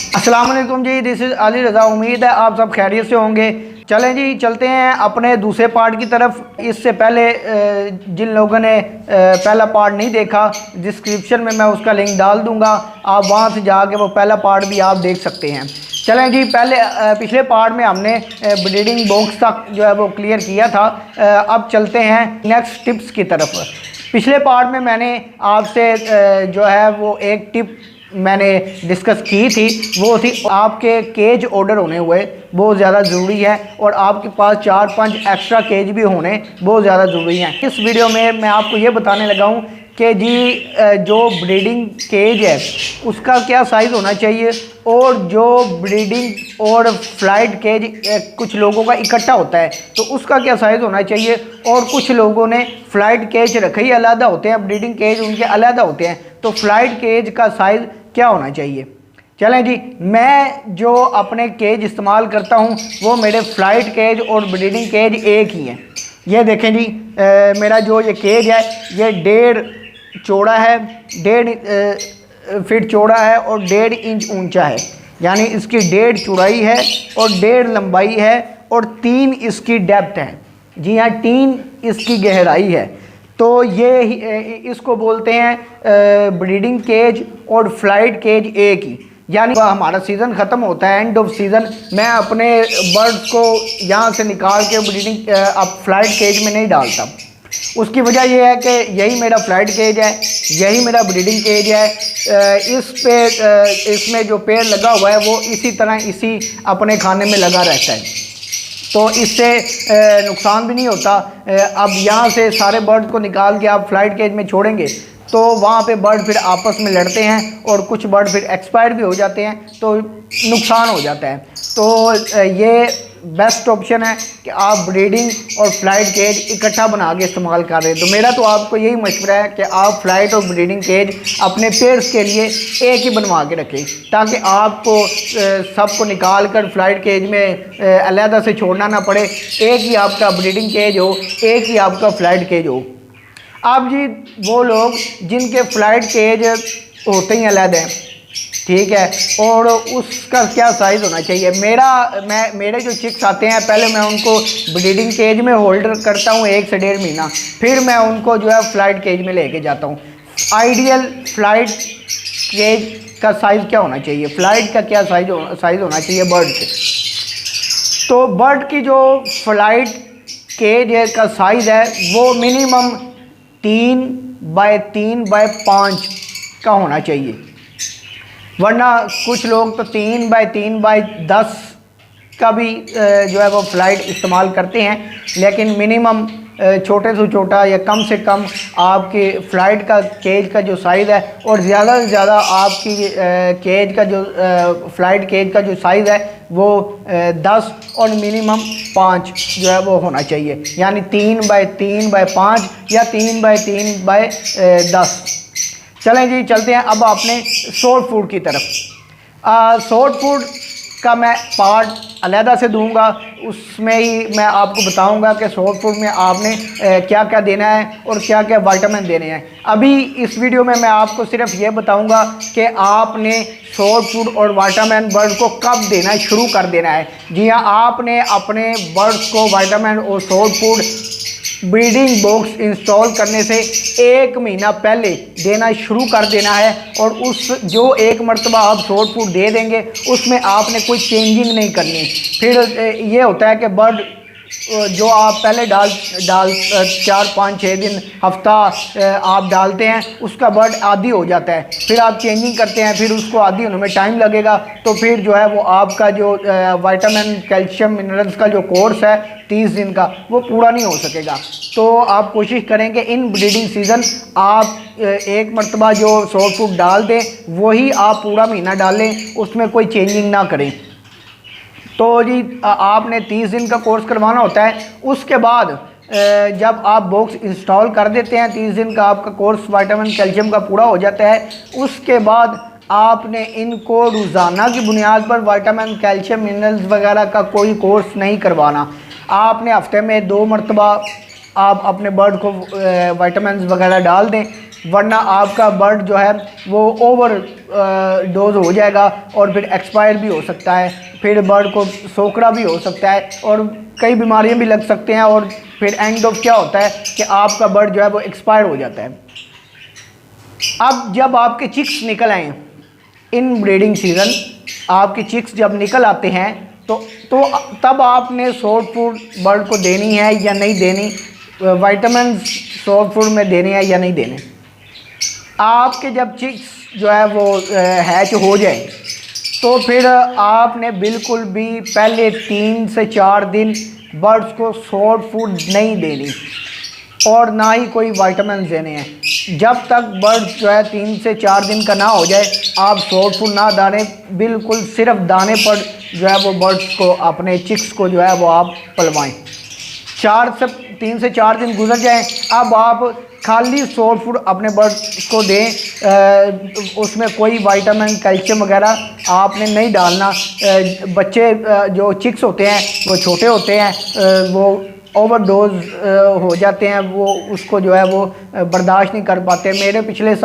अस्सलाम वालेकुम जी, this is Ali Raza. उम्मीद है आप सब खैरियत से होंगे। चलें जी, चलते हैं अपने दूसरे पार्ट की तरफ। इससे पहले जिन लोगों ने पहला पार्ट नहीं देखा, डिस्क्रिप्शन में मैं उसका लिंक डाल दूंगा, आप वहां से जाके वो पहला पार्ट भी आप देख सकते हैं। चलें जी, पहले पिछले पार्ट में हमने ब्रीडिंग बॉक्स तक जो है वो क्लियर किया था। अब चलते हैं नेक्स्ट टिप्स की तरफ। पिछले पार्ट में मैंने आपसे जो है वो एक टिप मैंने डिस्कस की थी, वो थी आपके केज ऑर्डर होने हुए बहुत ज़्यादा ज़रूरी है और आपके पास 4-5 एक्स्ट्रा केज भी होने बहुत ज़्यादा ज़रूरी हैं। इस वीडियो में मैं आपको ये बताने लगा हूँ कि जी जो ब्रीडिंग केज है उसका क्या साइज़ होना चाहिए, और जो ब्रीडिंग और फ्लाइट केज कुछ लोगों का इकट्ठा होता है तो उसका क्या साइज़ होना चाहिए। और कुछ लोगों ने फ़्लाइट केज रखे ही अलग होते हैं, ब्रीडिंग केज उनके अलग होते हैं, तो फ़्लाइट केज का साइज़ क्या होना चाहिए। चलें जी, मैं जो अपने केज इस्तेमाल करता हूँ वो मेरे फ़्लाइट केज और ब्रीडिंग केज एक ही हैं। ये देखें जी, मेरा जो ये केज है ये 1.5 चौड़ा है, 1.5 फीट चौड़ा है और 1.5 इंच ऊंचा है। यानी इसकी 1.5 चौड़ाई है और 1.5 लंबाई है और 3 इसकी डेप्थ है। जी हाँ, 3 इसकी गहराई है। तो ये इसको बोलते हैं ब्रीडिंग केज और फ्लाइट केज एक ही। यानी हमारा सीज़न ख़त्म होता है, एंड ऑफ सीज़न, मैं अपने बर्ड्स को यहाँ से निकाल के ब्रीडिंग अब फ्लाइट केज में नहीं डालता। उसकी वजह यह है कि यही मेरा फ्लाइट केज है, यही मेरा ब्रीडिंग केज है। इसमें जो पेड़ लगा हुआ है वो इसी तरह इसी अपने खाने में लगा रहता है, तो इससे नुकसान भी नहीं होता। अब यहाँ से सारे बर्ड को निकाल के आप फ्लाइट केज में छोड़ेंगे तो वहाँ पे बर्ड फिर आपस में लड़ते हैं और कुछ बर्ड फिर एक्सपायर भी हो जाते हैं, तो नुकसान हो जाता है। तो ये बेस्ट ऑप्शन है कि आप ब्रीडिंग और फ्लाइट केज इकट्ठा बना के इस्तेमाल कर रहे हैं। तो मेरा तो आपको यही मशवरा है कि आप फ्लाइट और ब्रीडिंग केज अपने पेयर्स के लिए एक ही बनवा के रखें, ताकि आपको सबको निकाल कर फ्लाइट केज में अलहदा से छोड़ना ना पड़े। एक ही आपका ब्रीडिंग केज हो, एक ही आपका फ्लाइट केज हो। अब जी वो लोग जिनके फ्लाइट केज होते ही अलग हैं, ठीक है, और उसका क्या साइज़ होना चाहिए। मेरे जो चिक्स आते हैं पहले मैं उनको ब्रीडिंग केज में होल्डर करता हूँ 1 से 1.5 महीना, फिर मैं उनको जो है फ्लाइट केज में लेके जाता हूँ। आइडियल फ्लाइट केज का साइज़ क्या होना चाहिए, फ्लाइट का क्या साइज़ होना चाहिए बर्ड के। तो बर्ड की जो फ्लाइट केज का साइज़ है वो मिनिमम 3x3x5 का होना चाहिए, वरना कुछ लोग तो 3x3x10 का भी जो है वो फ्लाइट इस्तेमाल करते हैं। लेकिन मिनिमम छोटे से छोटा या कम से कम आपके फ़्लाइट का केज का जो साइज़ है, और ज़्यादा से ज़्यादा आपकी केज का जो फ़्लाइट केज का जो साइज़ है वो 10 और मिनिमम 5 जो है वो होना चाहिए। यानी 3x3x5 या 3x3x10। चलें जी, चलते हैं अब अपने सॉफ्ट फूड की तरफ। सॉफ्ट फूड का मैं पार्ट अलहदा से दूंगा, उसमें ही मैं आपको बताऊंगा कि सॉफ्ट फूड में आपने क्या क्या देना है और क्या क्या विटामिन देने हैं। अभी इस वीडियो में मैं आपको सिर्फ ये बताऊंगा कि आपने सॉफ्ट फूड और विटामिन बर्ड को कब देना शुरू कर देना है। जी हाँ, आपने अपने बर्ड्स को विटामिन और soft food breeding box install करने से 1 महीना पहले देना शुरू कर देना है। और उस जो 1 मरतबा आप सॉफ्ट फूड दे देंगे उसमें आपने कोई चेंजिंग नहीं करनी। फिर ये होता है कि बर्ड जो आप पहले डाल 4-5-6 दिन हफ्ता आप डालते हैं उसका बर्ड आदी हो जाता है, फिर आप चेंजिंग करते हैं, फिर उसको आदी होने में टाइम लगेगा, तो फिर जो है वो आपका जो विटामिन कैल्शियम मिनरल्स का जो कोर्स है 30 दिन का वो पूरा नहीं हो सकेगा। तो आप कोशिश करें कि इन ब्रीडिंग सीज़न आप 1 मरतबा जो सॉफ्ट फूड डाल दें वही आप पूरा महीना डालें, उसमें कोई चेंजिंग ना करें। तो जी आपने 30 दिन का कोर्स करवाना होता है। उसके बाद जब आप बॉक्स इंस्टॉल कर देते हैं, 30 दिन का आपका कोर्स विटामिन कैल्शियम का पूरा हो जाता है। उसके बाद आपने इनको रोज़ाना की बुनियाद पर विटामिन कैल्शियम मिनरल्स वगैरह का कोई कोर्स नहीं करवाना। आपने हफ्ते में 2 मरतबा आप अपने बर्ड को विटामिन वगैरह डाल दें, वरना आपका बर्ड जो है वो ओवर डोज हो जाएगा और फिर एक्सपायर भी हो सकता है, फिर बर्ड को सोकड़ा भी हो सकता है और कई बीमारियां भी लग सकते हैं और फिर एंड ऑफ क्या होता है कि आपका बर्ड जो है वो एक्सपायर हो जाता है। अब जब आपके चिक्स निकल आए इन ब्रीडिंग सीज़न, आपके चिक्स जब निकल आते हैं तो तब आपने सॉफ्ट फूड बर्ड को देनी है या नहीं देनी, विटामिन सॉफ्ट फूड में देने हैं या नहीं देने। आपके जब चिक्स जो है वो हैच हो जाए तो फिर आपने बिल्कुल भी पहले 3 से 4 दिन बर्ड्स को सॉफ्ट फूड नहीं देनी और ना ही कोई विटामिन देने हैं। जब तक बर्ड्स जो है 3 से 4 दिन का ना हो जाए आप सॉफ्ट फूड ना डालें, बिल्कुल सिर्फ दाने पर जो है वो बर्ड्स को, अपने चिक्स को जो है वो आप पलवाएं। 3 से 4 दिन गुजर जाएं, अब आप खाली सॉफ्ट फूड अपने बर्ड्स को दें, उसमें कोई विटामिन कैल्शियम वगैरह आपने नहीं डालना। बच्चे जो चिक्स होते हैं वो छोटे होते हैं, वो ओवरडोज हो जाते हैं, वो उसको जो है वो बर्दाश्त नहीं कर पाते। मेरे पिछले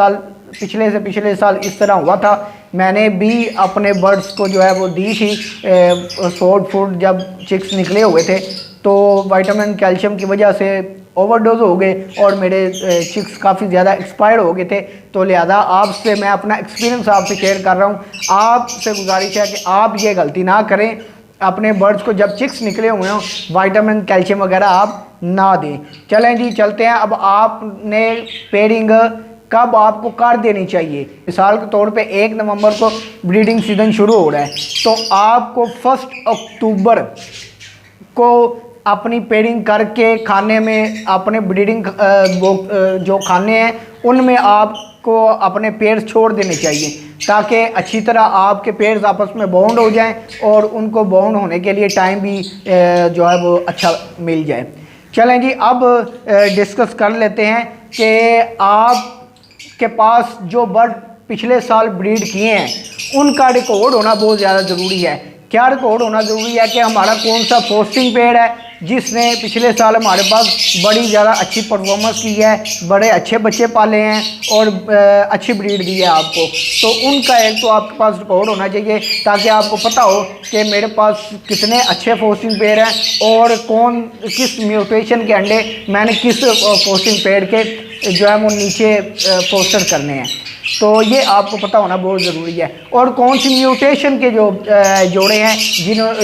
से पिछले साल इस तरह हुआ था, मैंने भी अपने बर्ड्स को जो है वो दी थी सॉफ्ट फूड जब चिक्स निकले हुए थे, तो विटामिन कैल्शियम की वजह से ओवरडोज हो गए और मेरे चिक्स काफ़ी ज़्यादा एक्सपायर्ड हो गए थे। तो लिहाजा आपसे मैं अपना एक्सपीरियंस आपसे शेयर कर रहा हूँ। आपसे गुजारिश है कि आप ये गलती ना करें, अपने बर्ड्स को जब चिक्स निकले हुए हों विटामिन कैल्शियम वगैरह आप ना दें। चलें जी चलते हैं। अब आपने पेयरिंग कब आपको कर देनी चाहिए, मिसाल के तौर पे 1 नवंबर को ब्रीडिंग सीज़न शुरू हो रहा है, तो आपको 1 अक्टूबर को अपनी पेयरिंग करके खाने में, अपने ब्रीडिंग जो खाने हैं उनमें आपको अपने पेयर्स छोड़ देने चाहिए ताकि अच्छी तरह आपके पेयर्स आपस में बॉन्ड हो जाएं और उनको बॉन्ड होने के लिए टाइम भी जो है वो अच्छा मिल जाए। चलें जी अब डिस्कस कर लेते हैं कि आपके पास जो बर्ड पिछले साल ब्रीड किए हैं उनका रिकॉर्ड होना बहुत ज़्यादा ज़रूरी है। क्या रिकॉर्ड होना ज़रूरी है कि हमारा कौन सा पोस्टिंग पेड़ है जिसने पिछले साल हमारे पास बड़ी ज़्यादा अच्छी परफॉर्मेंस की है, बड़े अच्छे बच्चे पाले हैं और अच्छी ब्रीड दी है आपको, तो उनका एक तो आपके पास रिकॉर्ड होना चाहिए ताकि आपको पता हो कि मेरे पास कितने अच्छे पोस्टिंग पेड़ हैं और किस म्यूटेशन के अंडे मैंने किस पोस्टिंग पेड़ के जो है वो नीचे पोस्टर करने हैं, तो ये आपको पता होना बहुत ज़रूरी है। और कौन सी म्यूटेशन के जो जोड़े हैं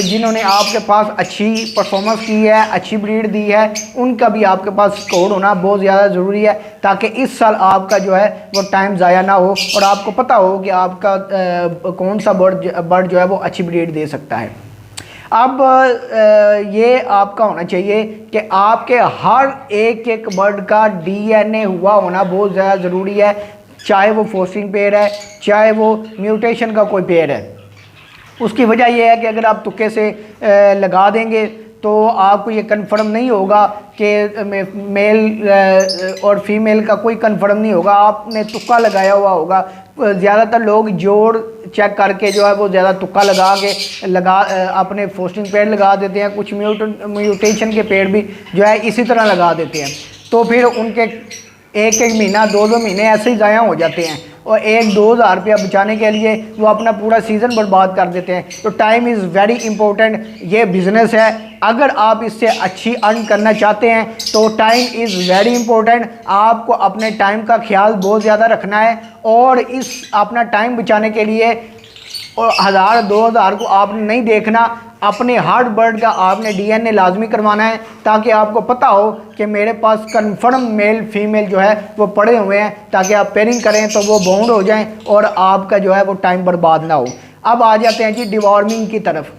जिन्होंने आपके पास अच्छी परफॉर्मेंस की है, अच्छी ब्रीड दी है, उनका भी आपके पास कोड होना बहुत ज़्यादा ज़रूरी है ताकि इस साल आपका जो है वो टाइम ज़ाया ना हो और आपको पता हो कि आपका कौन सा बर्ड जो है वो अच्छी ब्रीड दे सकता है। अब ये आपका होना चाहिए कि आपके हर एक बर्ड का DNA हुआ होना बहुत ज़्यादा ज़रूरी है, चाहे वो फोस्टिंग पेयर है चाहे वो म्यूटेशन का कोई पेयर है। उसकी वजह यह है कि अगर आप तुक्के से लगा देंगे तो आपको ये कंफर्म नहीं होगा कि मेल और फीमेल का कोई कंफर्म नहीं होगा, आपने तुक्का लगाया हुआ होगा। ज़्यादातर लोग जोड़ चेक करके जो है वो ज़्यादा तुक्का लगा अपने फोस्टिंग पेड़ लगा देते हैं, कुछ म्यूटेशन के पेड़ भी जो है इसी तरह लगा देते हैं, तो फिर उनके एक महीना 2 महीने ऐसे ही ज़ाया हो जाते हैं और 1-2 हज़ार रुपया बचाने के लिए वो अपना पूरा सीज़न बर्बाद कर देते हैं। तो टाइम इज़ वेरी इंपॉर्टेंट, ये बिज़नेस है, अगर आप इससे अच्छी अर्न करना चाहते हैं तो टाइम इज़ वेरी इंपॉर्टेंट। आपको अपने टाइम का ख्याल बहुत ज़्यादा रखना है और इस अपना टाइम बचाने के लिए 1000-2000 को आपने नहीं देखना, अपने हार्ट बर्ड का आपने DNA लाजमी करवाना है ताकि आपको पता हो कि मेरे पास कन्फर्म मेल फीमेल जो है वो पड़े हुए हैं, ताकि आप पेयरिंग करें तो वो बाउंड हो जाएं और आपका जो है वो टाइम बर्बाद ना हो। अब आ जाते हैं जी डिवॉर्मिंग की तरफ।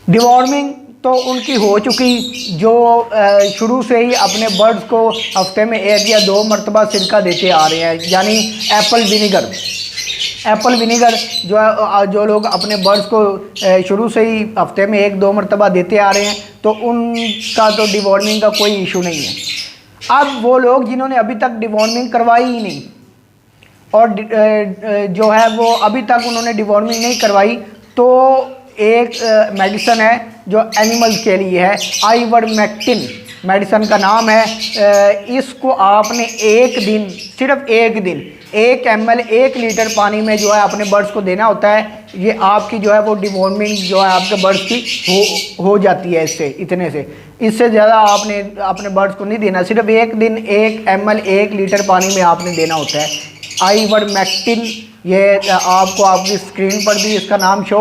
डिवॉर्मिंग तो उनकी हो चुकी जो शुरू से ही अपने बर्ड्स को हफ्ते में 1 या 2 मरतबा सिरका देते आ रहे हैं, यानी एप्पल विनीगर जो लोग अपने बर्ड्स को शुरू से ही हफ्ते में 1-2 मरतबा देते आ रहे हैं तो उनका तो डिवॉर्मिंग का कोई इशू नहीं है। अब वो लोग जिन्होंने अभी तक डिवॉर्मिंग करवाई ही नहीं और जो है वो अभी तक उन्होंने डिवॉर्मिंग नहीं करवाई, तो एक मेडिसिन है जो एनिमल्स के लिए है, आइवरमेक्टिन। मेडिसन का नाम है। इसको आपने एक दिन, सिर्फ एक दिन 1 ml 1 लीटर पानी में जो है अपने बर्ड्स को देना होता है। ये आपकी जो है वो डिवॉर्मिंग जो है आपके बर्ड्स की हो जाती है इससे, इतने से। इससे ज़्यादा आपने अपने बर्ड्स को नहीं देना, सिर्फ एक दिन 1 ml 1 लीटर पानी में आपने देना होता है। आइवरमेक्टिन, ये आपको आपकी स्क्रीन पर भी इसका नाम शो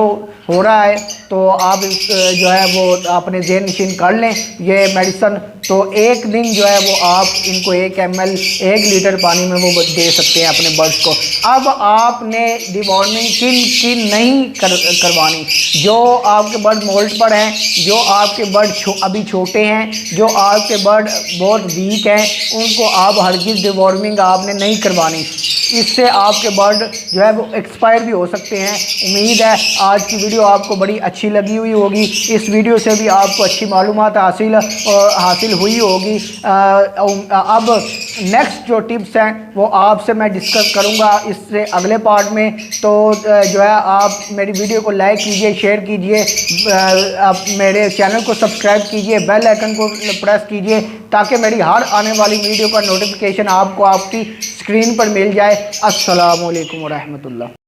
हो रहा है, तो आप जो है वो अपने ज़हन नशीन कर लें ये मेडिसन। तो एक दिन जो है वो आप इनको 1 ml 1 लीटर पानी में वो दे सकते हैं अपने बर्ड्स को। अब आपने डिवॉर्मिंग किन नहीं करवानी, जो आपके बर्ड मोल्ट पर हैं, जो आपके बर्ड अभी छोटे हैं, जो आपके बर्ड बहुत वीक हैं, उनको आप हरगिज़ डिवॉर्मिंग आपने नहीं करवानी। इससे आपके बर्ड जो है वो एक्सपायर भी हो सकते हैं। उम्मीद है आज की वीडियो आपको बड़ी अच्छी लगी हुई होगी। इस वीडियो से भी आपको अच्छी मालूमात हासिल हुई होगी। अब नेक्स्ट जो टिप्स हैं वो आपसे मैं डिस्कस करूंगा इससे अगले पार्ट में। तो जो है आप मेरी वीडियो को लाइक कीजिए, शेयर कीजिए, आप मेरे चैनल को सब्सक्राइब कीजिए, बेल आइकन को प्रेस कीजिए ताकि मेरी हर आने वाली वीडियो का नोटिफिकेशन आपको आपकी स्क्रीन पर मिल जाए। अस्सलामु अलैकुम व रहमतुल्लाह।